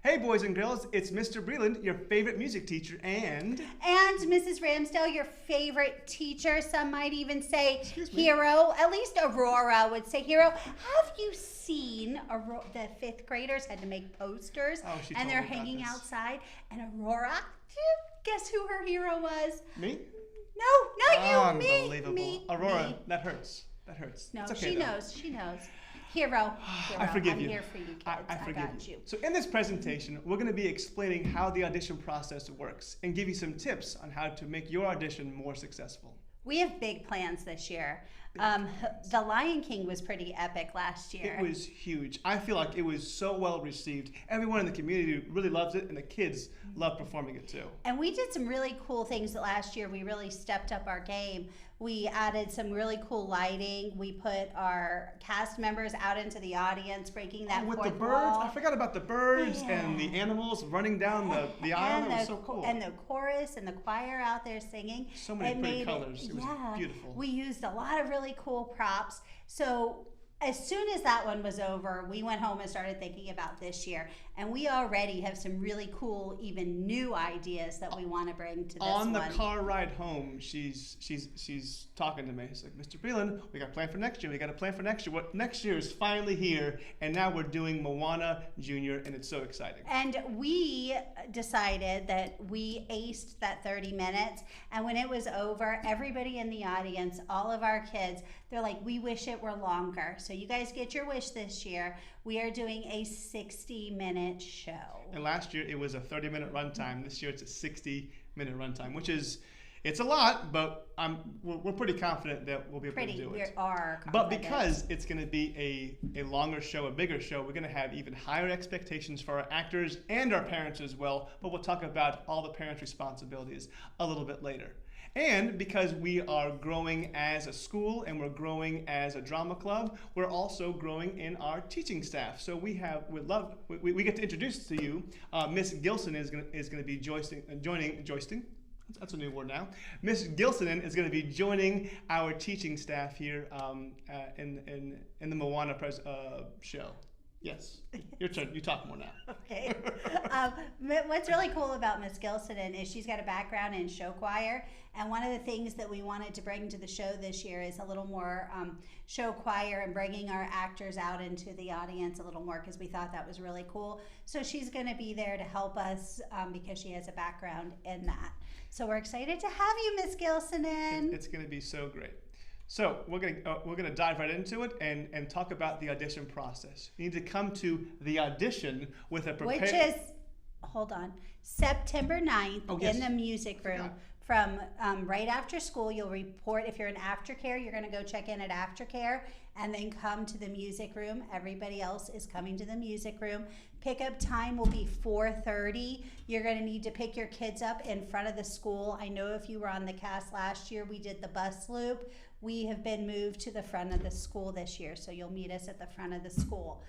Hey boys and girls, it's Mr. Breland, your favorite music teacher, and Mrs. Ramsdale, your favorite teacher. Some might even say hero. At least Aurora would say hero. Have you seen the fifth graders had to make posters, and they're hanging outside? And Aurora, guess who her hero was? Me? No, not you. Unbelievable. Me. Aurora, me. that hurts. That hurts. No, it's okay, she though. knows. She knows. Hero. I forgive I'm you. here for you, kids. I forgive got you. So in this presentation, we're going to be explaining how the audition process works and give you some tips on how to make your audition more successful. We have big plans this year. The Lion King was pretty epic last year. It was huge. I feel like it was so well received. Everyone in the community really loves it, and the kids love performing it too. And we did some really cool things last year. We really stepped up our game. We added some really cool lighting. We put our cast members out into the audience, breaking that with fourth the birds. wall. I forgot about the birds and the animals running down the aisle. It was so cool. And the chorus and the choir out there singing. So many pretty colors. It was beautiful. We used a lot of really cool props. So as soon as that one was over, we went home and started thinking about this year. And we already have some really cool, even new ideas that we want to bring to this On the one. car ride home, she's talking to me. She's like, Mr. Breland, we got a plan for next year. We got a plan for next year. What next year is finally here, and now we're doing Moana Junior, and it's so exciting. And we decided that we aced that 30 minutes. And when it was over, everybody in the audience, all of our kids, they're like, we wish it were longer. So you guys get your wish this year. We are doing a 60-minute show. And last year it was a 30-minute runtime. This year it's a 60-minute runtime, which is, it's a lot, but we're pretty confident that we'll be able to do it. We are confident. But because it's going to be a longer show, a bigger show, we're going to have even higher expectations for our actors and our parents as well. But we'll talk about all the parents' responsibilities a little bit later. And because we are growing as a school and we're growing as a drama club, we're also growing in our teaching staff. So we get to introduce to you Miss Gilson is going to be joining. That's a new word now. Miss Gilson is going to be joining our teaching staff here in the Moana show. Yes, your turn. You talk more now. Okay. What's really cool about Miss Gilson is she's got a background in show choir, and one of the things that we wanted to bring to the show this year is a little more show choir and bringing our actors out into the audience a little more, because we thought that was really cool. So she's going to be there to help us because she has a background in that. So we're excited to have you, Miss Gilson. It's going to be so great. So we're gonna dive right into it and talk about the audition process. You need to come to the audition with a prepared... Which is, hold on, September 9th in the music room. From right after school, you'll report. If you're in aftercare, you're going to go check in at aftercare and then come to the music room. Everybody else is coming to the music room. Pickup time will be 4:30. You're going to need to pick your kids up in front of the school. I know if you were on the cast last year, we did the bus loop. We have been moved to the front of the school this year, so you'll meet us at the front of the school.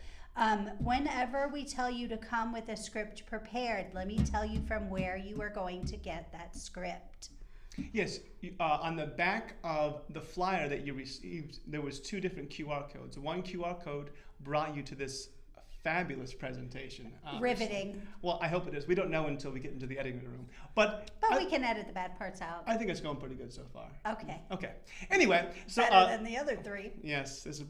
Whenever we tell you to come with a script prepared, let me tell you from where you are going to get that script. Yes, on the back of the flyer that you received, there was 2 different QR codes. One QR code brought you to this fabulous presentation. Riveting. Well, I hope it is. We don't know until we get into the editing room. But we can edit the bad parts out. I think it's going pretty good so far. Okay. Anyway, so better than the other 3. Yes, this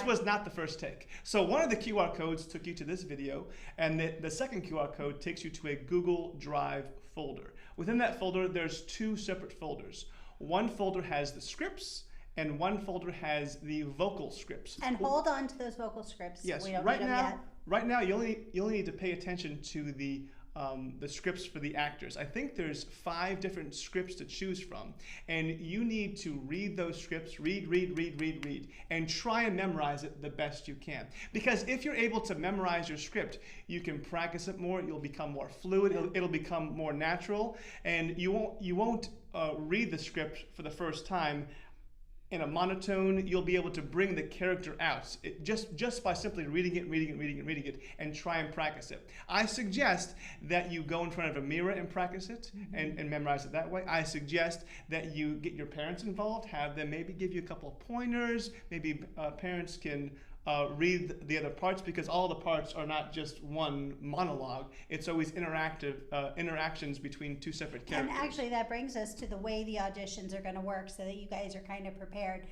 was not the first take. So one of the QR codes took you to this video, and the second QR code takes you to a Google Drive folder. Within that folder, there's 2 separate folders. One folder has the scripts, and one folder has the vocal scripts. And hold on to those vocal scripts. Yes, we don't need them yet. Right now, you only need to pay attention to the scripts for the actors. I think there's 5 different scripts to choose from, and you need to read those scripts, read, and try and memorize it the best you can. Because if you're able to memorize your script, you can practice it more. You'll become more fluid. It'll become more natural, and you won't read the script for the first time in a monotone. You'll be able to bring the character out just by simply reading it and try and practice it. I suggest that you go in front of a mirror and practice it and memorize it that way. I suggest that you get your parents involved, have them maybe give you a couple of pointers. Maybe parents can read the other parts, because all the parts are not just one monologue. It's always interactive interactions between two separate characters. And actually, that brings us to the way the auditions are going to work, so that you guys are kind of prepared.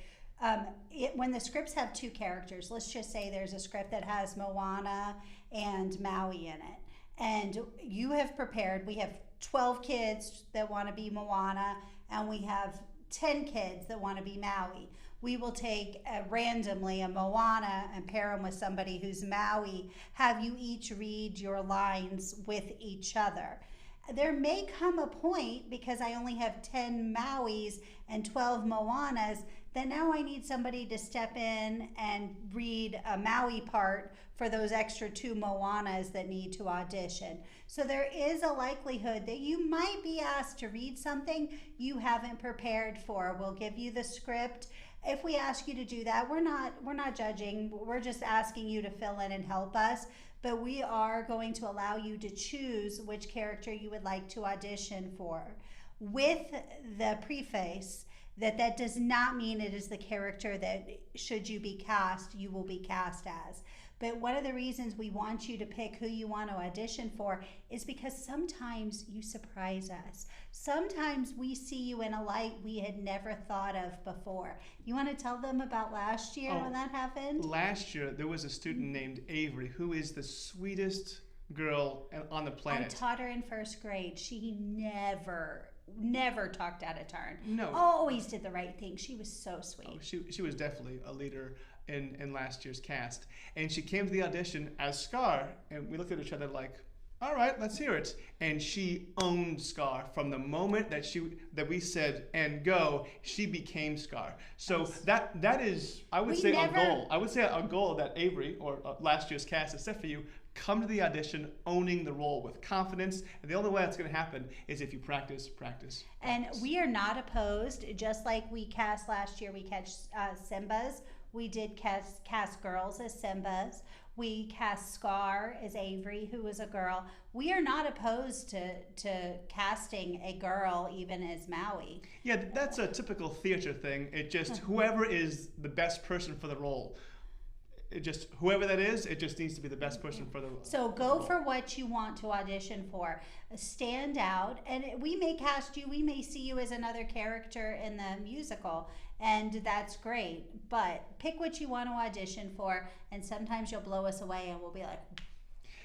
When the scripts have two characters, let's just say there's a script that has Moana and Maui in it, and you have prepared. We have 12 kids that want to be Moana, and we have 10 kids that want to be Maui. We will take randomly a Moana and pair them with somebody who's Maui, have you each read your lines with each other. There may come a point, because I only have 10 Mauis and 12 Moanas, that now I need somebody to step in and read a Maui part for those extra 2 Moanas that need to audition. So there is a likelihood that you might be asked to read something you haven't prepared for. We'll give you the script. If we ask you to do that, we're not judging. We're just asking you to fill in and help us. But we are going to allow you to choose which character you would like to audition for, with the preface that does not mean it is the character that, should you be cast, you will be cast as. But one of the reasons we want you to pick who you want to audition for is because sometimes you surprise us. Sometimes we see you in a light we had never thought of before. You want to tell them about last year when that happened? Last year, there was a student named Avery, who is the sweetest girl on the planet. I taught her in first grade. She never talked out of turn. No. Always did the right thing. She was so sweet. Oh, she was definitely a leader in last year's cast. And she came to the audition as Scar, and we looked at each other like, all right, let's hear it. And she owned Scar from the moment that we said, and go, she became Scar. So that is, I would say, a goal. I would say a goal that Avery, or last year's cast, has set for you. Come to the audition owning the role with confidence, and the only way that's going to happen is if you practice. And we are not opposed. Just like we cast last year, we cast Simbas. We did cast girls as Simbas. We cast Scar as Avery, who was a girl. We are not opposed to casting a girl even as Maui. Yeah, that's a typical theater thing. It just, whoever is the best person for the role. Whoever that is, it just needs to be the best person for the role. So go for what you want to audition for. Stand out, and we may cast you, we may see you as another character in the musical, and that's great. But pick what you want to audition for, and sometimes you'll blow us away and we'll be like,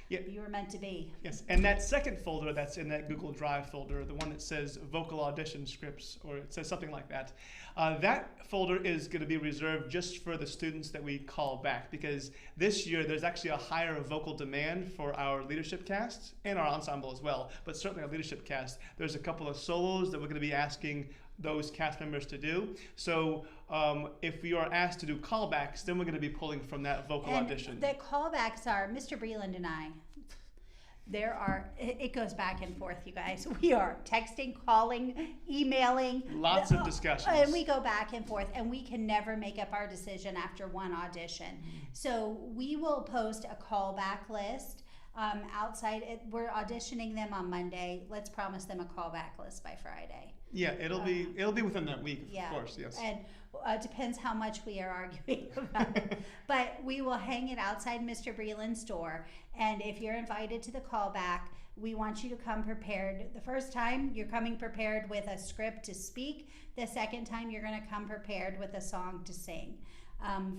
yeah, you were meant to be. Yes, and that second folder that's in that Google Drive folder, the one that says vocal audition scripts, or it says something like that, that folder is going to be reserved just for the students that we call back, because this year there's actually a higher vocal demand for our leadership cast and our ensemble as well, but certainly our leadership cast. There's a couple of solos that we're going to be asking those cast members to do. So if we are asked to do callbacks, then we're going to be pulling from that vocal audition. The callbacks are Mr. Breland and I. It goes back and forth, you guys. We are texting, calling, emailing. Lots of discussions. And we go back and forth, and we can never make up our decision after one audition. So we will post a callback list outside. We're auditioning them on Monday. Let's promise them a callback list by Friday. Yeah, it'll be within that week, of course, yes. And depends how much we are arguing about it. But we will hang it outside Mr. Breland's door. And if you're invited to the callback, we want you to come prepared. The first time, you're coming prepared with a script to speak. The second time, you're going to come prepared with a song to sing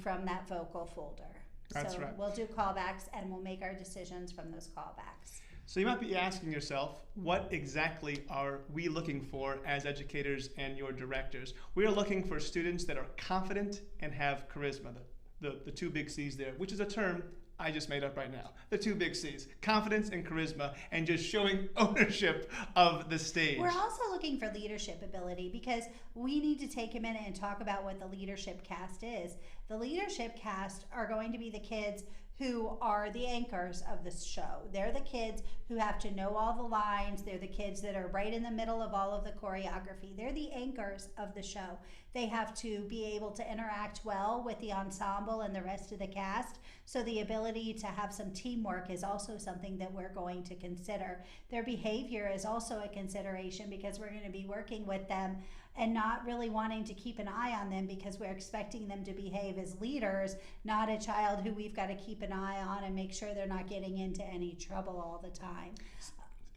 from that vocal folder. That's right. We'll do callbacks, and we'll make our decisions from those callbacks. So you might be asking yourself, what exactly are we looking for as educators and your directors? We are looking for students that are confident and have charisma, the two big C's there, which is a term I just made up right now. The two big C's, confidence and charisma, and just showing ownership of the stage. We're also looking for leadership ability, because we need to take a minute and talk about what the leadership cast is. The leadership cast are going to be the kids who are the anchors of this show. They're the kids who have to know all the lines. They're the kids that are right in the middle of all of the choreography. They're the anchors of the show. They have to be able to interact well with the ensemble and the rest of the cast. So the ability to have some teamwork is also something that we're going to consider. Their behavior is also a consideration, because we're going to be working with them and not really wanting to keep an eye on them because we're expecting them to behave as leaders, not a child who we've got to keep an eye on and make sure they're not getting into any trouble all the time.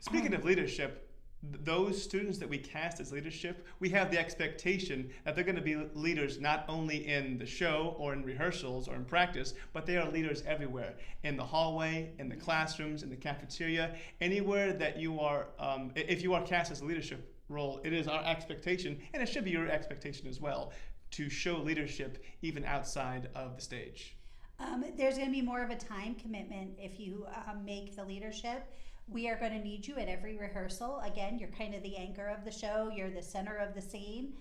Speaking of leadership, those students that we cast as leadership, we have the expectation that they're going to be leaders not only in the show or in rehearsals or in practice, but they are leaders everywhere, in the hallway, in the classrooms, in the cafeteria, anywhere that you are, if you are cast as a leadership role, it is our expectation, and it should be your expectation as well, to show leadership even outside of the stage. There's going to be more of a time commitment if you make the leadership. We are going to need you at every rehearsal. Again, you're kind of the anchor of the show. You're the center of the scene.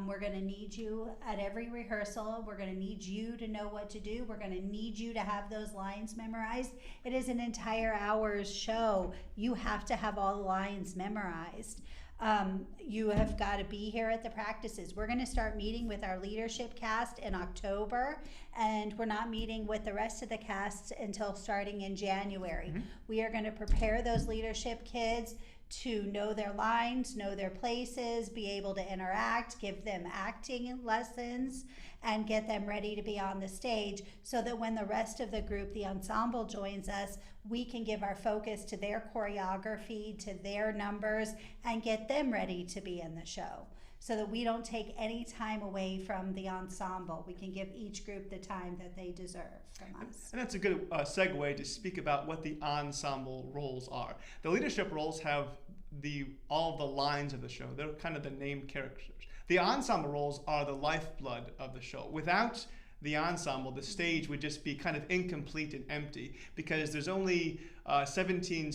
We're going to need you at every rehearsal. We're going to need you to know what to do. We're going to need you to have those lines memorized. It is an entire hour's show. You have to have all the lines memorized. You have got to be here at the practices. We're going to start meeting with our leadership cast in October, and we're not meeting with the rest of the cast until starting in January. Mm-hmm. We are going to prepare those leadership kids to know their lines, know their places, be able to interact, give them acting lessons, and get them ready to be on the stage so that when the rest of the group, the ensemble, joins us, we can give our focus to their choreography, to their numbers, and get them ready to be in the show so that we don't take any time away from the ensemble. We can give each group the time that they deserve from us. And that's a good segue to speak about what the ensemble roles are. The leadership roles have all of the lines of the show. They're kind of the named characters. The ensemble roles are the lifeblood of the show. Without the ensemble, the stage would just be kind of incomplete and empty because there's only 17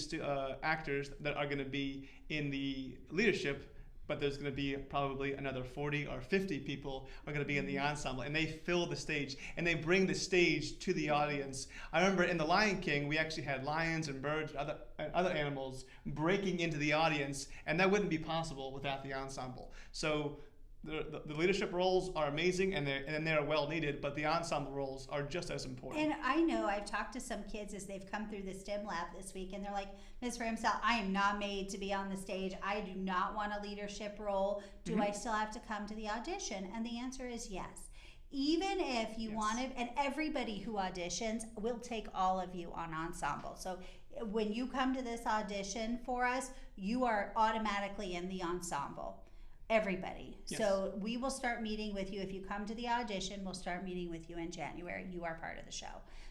actors that are going to be in the leadership, but there's going to be probably another 40 or 50 people are going to be in the ensemble, and they fill the stage and they bring the stage to the audience. I remember in The Lion King, we actually had lions and birds and other animals breaking into the audience, and that wouldn't be possible without the ensemble. So the leadership roles are amazing and they're well needed, but the ensemble roles are just as important. And I know I've talked to some kids as they've come through the STEM lab this week, and they're like, Ms. Ramsell, I am not made to be on the stage. I do not want a leadership role. Do I still have to come to the audition? And the answer is yes. Even if you wanted, and everybody who auditions will take all of you on ensemble. So when you come to this audition for us, you are automatically in the ensemble. Everybody. Yes. So we will start meeting with you. If you come to the audition, we'll start meeting with you in January. You are part of the show.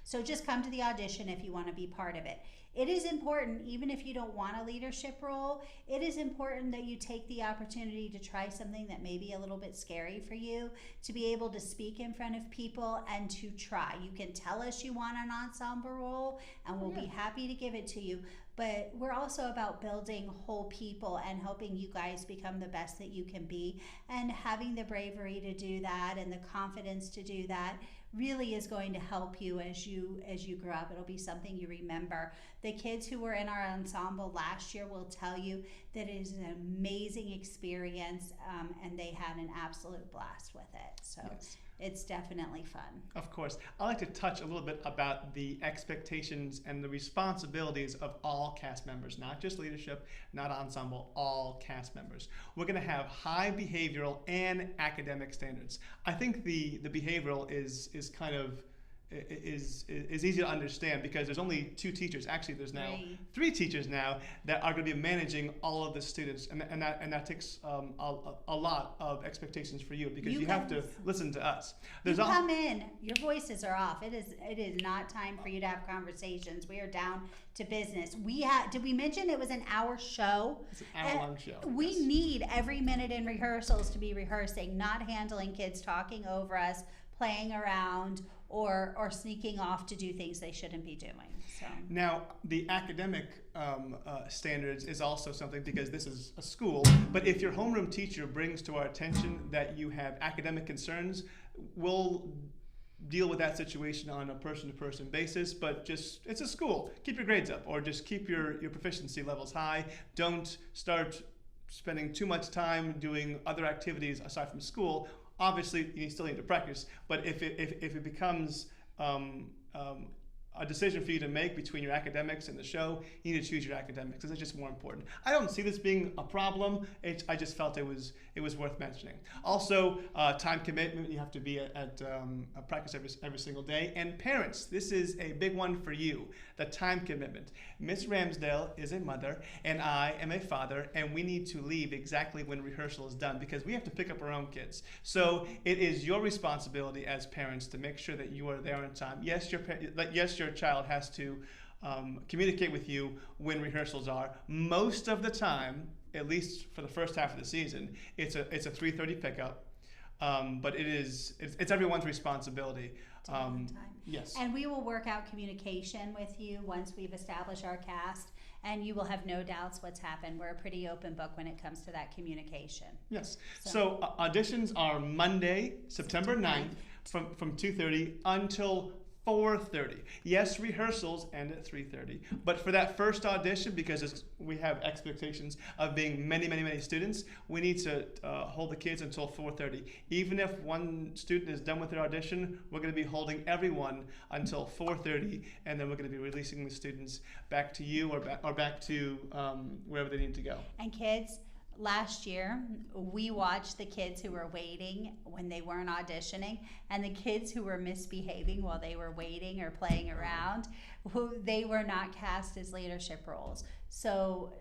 So just come to the audition if you want to be part of it. It is important, even if you don't want a leadership role, it is important that you take the opportunity to try something that may be a little bit scary for you, to be able to speak in front of people and to try. You can tell us you want an ensemble role and we'll be happy to give it to you. But we're also about building whole people and helping you guys become the best that you can be, and having the bravery to do that and the confidence to do that really is going to help you as you grow up. It'll be something you remember. The kids who were in our ensemble last year will tell you that it is an amazing experience, and they had an absolute blast with it. So it's definitely fun. Of course. I'd like to touch a little bit about the expectations and the responsibilities of all cast members, not just leadership, not ensemble, all cast members. We're going to have high behavioral and academic standards. I think the behavioral is kind of is easy to understand because there's only 2 teachers. Actually, there's now 3 teachers now that are going to be managing all of the students, and that takes a lot of expectations for you because you have to listen to us. Come in. Your voices are off. It is not time for you to have conversations. We are down to business. Did we mention it was an hour show? It's an hour-long show. We need every minute in rehearsals to be rehearsing, not handling kids talking over us, playing around, or sneaking off to do things they shouldn't be doing. So now, the academic standards is also something, because this is a school, but if your homeroom teacher brings to our attention that you have academic concerns, we'll deal with that situation on a person-to-person basis, but it's a school. Keep your grades up, or just keep your proficiency levels high. Don't start spending too much time doing other activities aside from school. Obviously, you still need to practice, but if it becomes a decision for you to make between your academics and the show, you need to choose your academics because it's just more important. I don't see this being a problem. I just felt it was worth mentioning. Also, time commitment. You have to be at practice every single day. And parents, this is a big one for you, the time commitment. Miss Ramsdale is a mother, and I am a father, and we need to leave exactly when rehearsal is done because we have to pick up our own kids. So it is your responsibility as parents to make sure that you are there on time. Yes, your child has to communicate with you when rehearsals are. Most of the time, at least for the first half of the season, it's a 3:30 pickup, but it's everyone's responsibility. Yes. And we will work out communication with you once we've established our cast, and you will have no doubts what's happened. We're a pretty open book when it comes to that communication. Yes. So auditions are Monday, September 9th from 2:30 until 4:30. Yes, rehearsals end at 3:30. But for that first audition, because we have expectations of being many students, we need to hold the kids until 4:30. Even if one student is done with their audition, we're going to be holding everyone until 4:30, and then we're going to be releasing the students back to you or back to wherever they need to go. And kids, last year, we watched the kids who were waiting when they weren't auditioning, and the kids who were misbehaving while they were waiting or playing around, they were not cast as leadership roles. So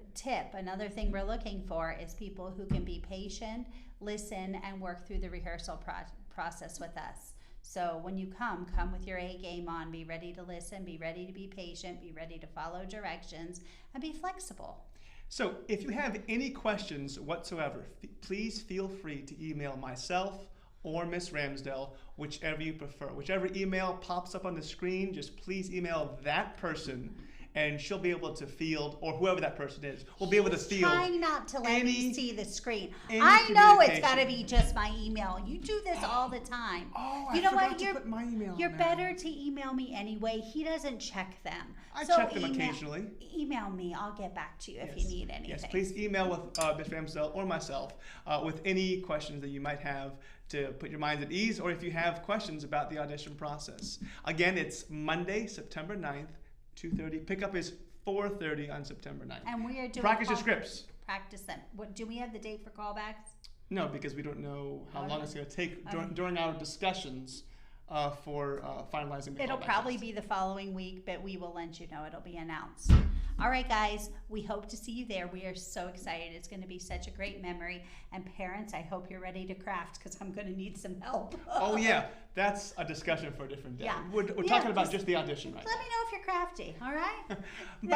another thing we're looking for is people who can be patient, listen, and work through the rehearsal process with us. So when you come with your A game on, be ready to listen, be ready to be patient, be ready to follow directions, and be flexible. So if you have any questions whatsoever, please feel free to email myself or Miss Ramsdale, whichever you prefer. Whichever email pops up on the screen, just please email that person, and she'll be able to field, or whoever that person is, will be able to field. Trying not to let me see the screen. I know it's got to be just my email. You do this all the time. You know what? To put my email you're better to email me anyway. He doesn't check them. I check them occasionally. Email me. I'll get back to you if you need anything. Yes, please email with Miss Ramsdale or myself with any questions that you might have to put your minds at ease, or if you have questions about the audition process. Again, it's Monday, September 9th. 2:30. Pickup is 4:30 on September 9th. And we are doing practice your scripts. Practice them. Do we have the date for callbacks? No, because we don't know how long it's going to take during our discussions for finalizing the callback. It'll probably be the following week, but we will let you know. It'll be announced. All right, guys, we hope to see you there. We are so excited. It's going to be such a great memory. And parents, I hope you're ready to craft because I'm going to need some help. Oh, yeah. That's a discussion for a different day. Yeah. We're talking about just the audition right now. Let me know if you're crafty, all right? Bye.